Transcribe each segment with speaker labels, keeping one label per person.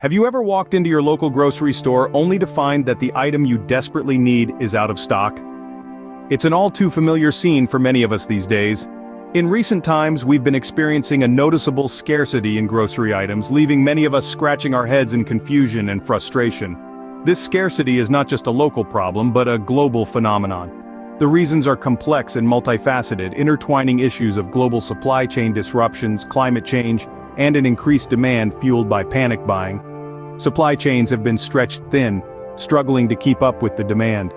Speaker 1: Have you ever walked into your local grocery store only to find that the item you desperately need is out of stock? It's an all too familiar scene for many of us these days. In recent times, we've been experiencing a noticeable scarcity in grocery items, leaving many of us scratching our heads in confusion and frustration. This scarcity is not just a local problem, but a global phenomenon. The reasons are complex and multifaceted, intertwining issues of global supply chain disruptions, climate change, and an increased demand fueled by panic buying. Supply chains have been stretched thin, struggling to keep up with the demand.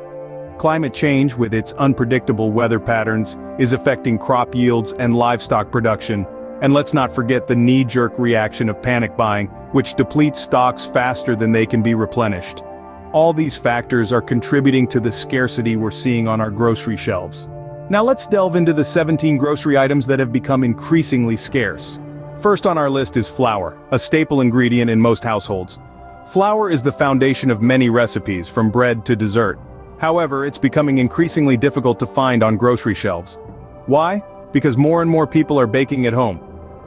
Speaker 1: Climate change, with its unpredictable weather patterns, is affecting crop yields and livestock production. And let's not forget the knee-jerk reaction of panic buying, which depletes stocks faster than they can be replenished. All these factors are contributing to the scarcity we're seeing on our grocery shelves. Now let's delve into the 17 grocery items that have become increasingly scarce. First on our list is flour, a staple ingredient in most households. Flour is the foundation of many recipes, from bread to dessert. However, it's becoming increasingly difficult to find on grocery shelves. Why? Because more and more people are baking at home.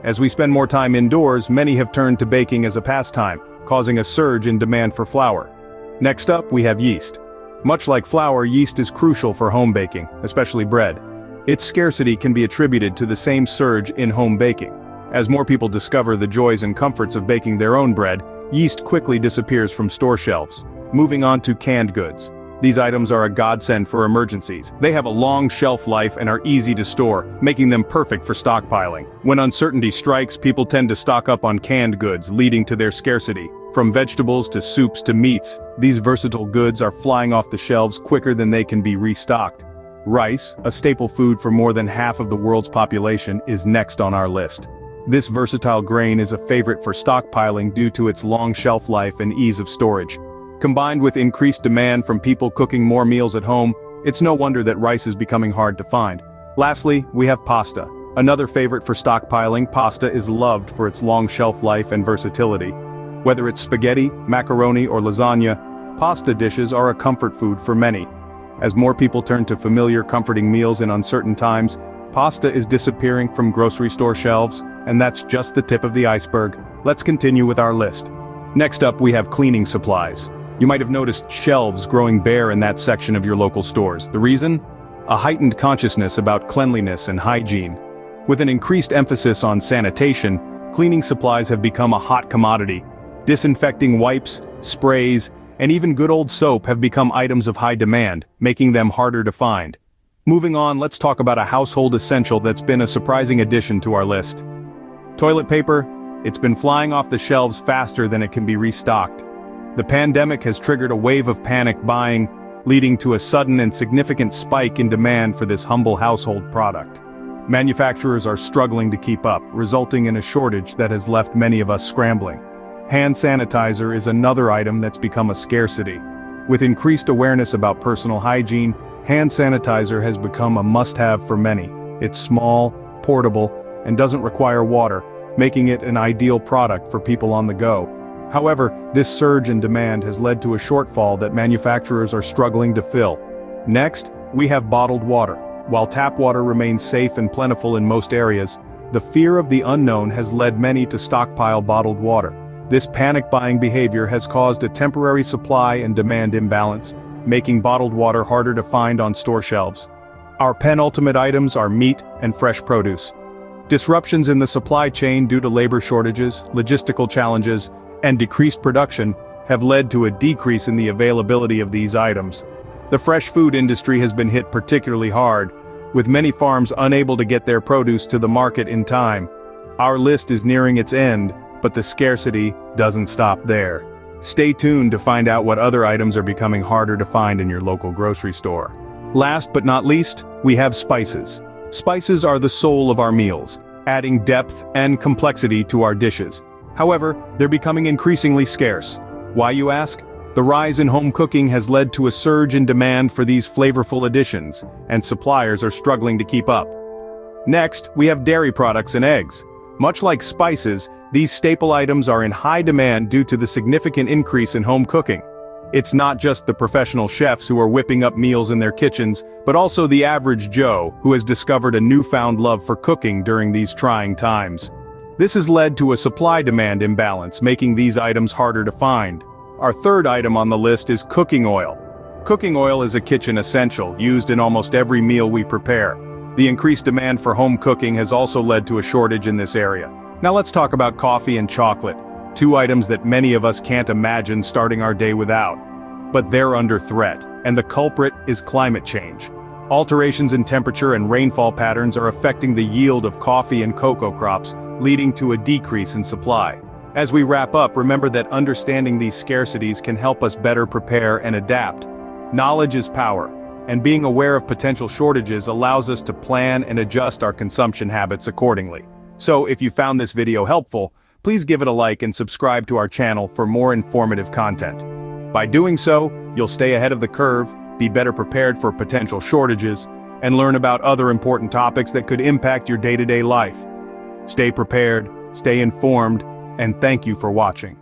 Speaker 1: As we spend more time indoors, many have turned to baking as a pastime, causing a surge in demand for flour. Next up, we have yeast. Much like flour, yeast is crucial for home baking, especially bread. Its scarcity can be attributed to the same surge in home baking. As more people discover the joys and comforts of baking their own bread, yeast quickly disappears from store shelves. Moving on to canned goods. These items are a godsend for emergencies. They have a long shelf life and are easy to store, making them perfect for stockpiling. When uncertainty strikes, people tend to stock up on canned goods, leading to their scarcity. From vegetables to soups to meats, these versatile goods are flying off the shelves quicker than they can be restocked. Rice, a staple food for more than half of the world's population, is next on our list. This versatile grain is a favorite for stockpiling due to its long shelf life and ease of storage. Combined with increased demand from people cooking more meals at home, it's no wonder that rice is becoming hard to find. Lastly, we have pasta. Another favorite for stockpiling, pasta is loved for its long shelf life and versatility. Whether it's spaghetti, macaroni, or lasagna, pasta dishes are a comfort food for many. As more people turn to familiar, comforting meals in uncertain times, pasta is disappearing from grocery store shelves, and that's just the tip of the iceberg. Let's continue with our list. Next up, we have cleaning supplies. You might have noticed shelves growing bare in that section of your local stores. The reason? A heightened consciousness about cleanliness and hygiene. With an increased emphasis on sanitation, cleaning supplies have become a hot commodity. Disinfecting wipes, sprays, and even good old soap have become items of high demand, making them harder to find. Moving on, let's talk about a household essential that's been a surprising addition to our list. Toilet paper. It's been flying off the shelves faster than it can be restocked. The pandemic has triggered a wave of panic buying, leading to a sudden and significant spike in demand for this humble household product. Manufacturers are struggling to keep up, resulting in a shortage that has left many of us scrambling. Hand sanitizer is another item that's become a scarcity. With increased awareness about personal hygiene, hand sanitizer has become a must-have for many. It's small, portable, and doesn't require water, making it an ideal product for people on the go. However, this surge in demand has led to a shortfall that manufacturers are struggling to fill. Next, we have bottled water. While tap water remains safe and plentiful in most areas, the fear of the unknown has led many to stockpile bottled water. This panic-buying behavior has caused a temporary supply and demand imbalance, making bottled water harder to find on store shelves. Our penultimate items are meat and fresh produce. Disruptions in the supply chain due to labor shortages, logistical challenges, and decreased production have led to a decrease in the availability of these items. The fresh food industry has been hit particularly hard, with many farms unable to get their produce to the market in time. Our list is nearing its end, but the scarcity doesn't stop there. Stay tuned to find out what other items are becoming harder to find in your local grocery store. Last but not least, we have spices. Spices are the soul of our meals, adding depth and complexity to our dishes. However, they're becoming increasingly scarce. Why, you ask? The rise in home cooking has led to a surge in demand for these flavorful additions, and suppliers are struggling to keep up. Next, we have dairy products and eggs. Much like spices, these staple items are in high demand due to the significant increase in home cooking. It's not just the professional chefs who are whipping up meals in their kitchens, but also the average Joe, who has discovered a newfound love for cooking during these trying times. This has led to a supply-demand imbalance, making these items harder to find. Our third item on the list is cooking oil. Cooking oil is a kitchen essential, used in almost every meal we prepare. The increased demand for home cooking has also led to a shortage in this area. Now let's talk about coffee and chocolate, two items that many of us can't imagine starting our day without. But they're under threat, and the culprit is climate change. Alterations in temperature and rainfall patterns are affecting the yield of coffee and cocoa crops, leading to a decrease in supply. As we wrap up, remember that understanding these scarcities can help us better prepare and adapt. Knowledge is power, and being aware of potential shortages allows us to plan and adjust our consumption habits accordingly. So if you found this video helpful, please give it a like and subscribe to our channel for more informative content. By doing so, you'll stay ahead of the curve, be better prepared for potential shortages, and learn about other important topics that could impact your day-to-day life. Stay prepared, stay informed, and thank you for watching.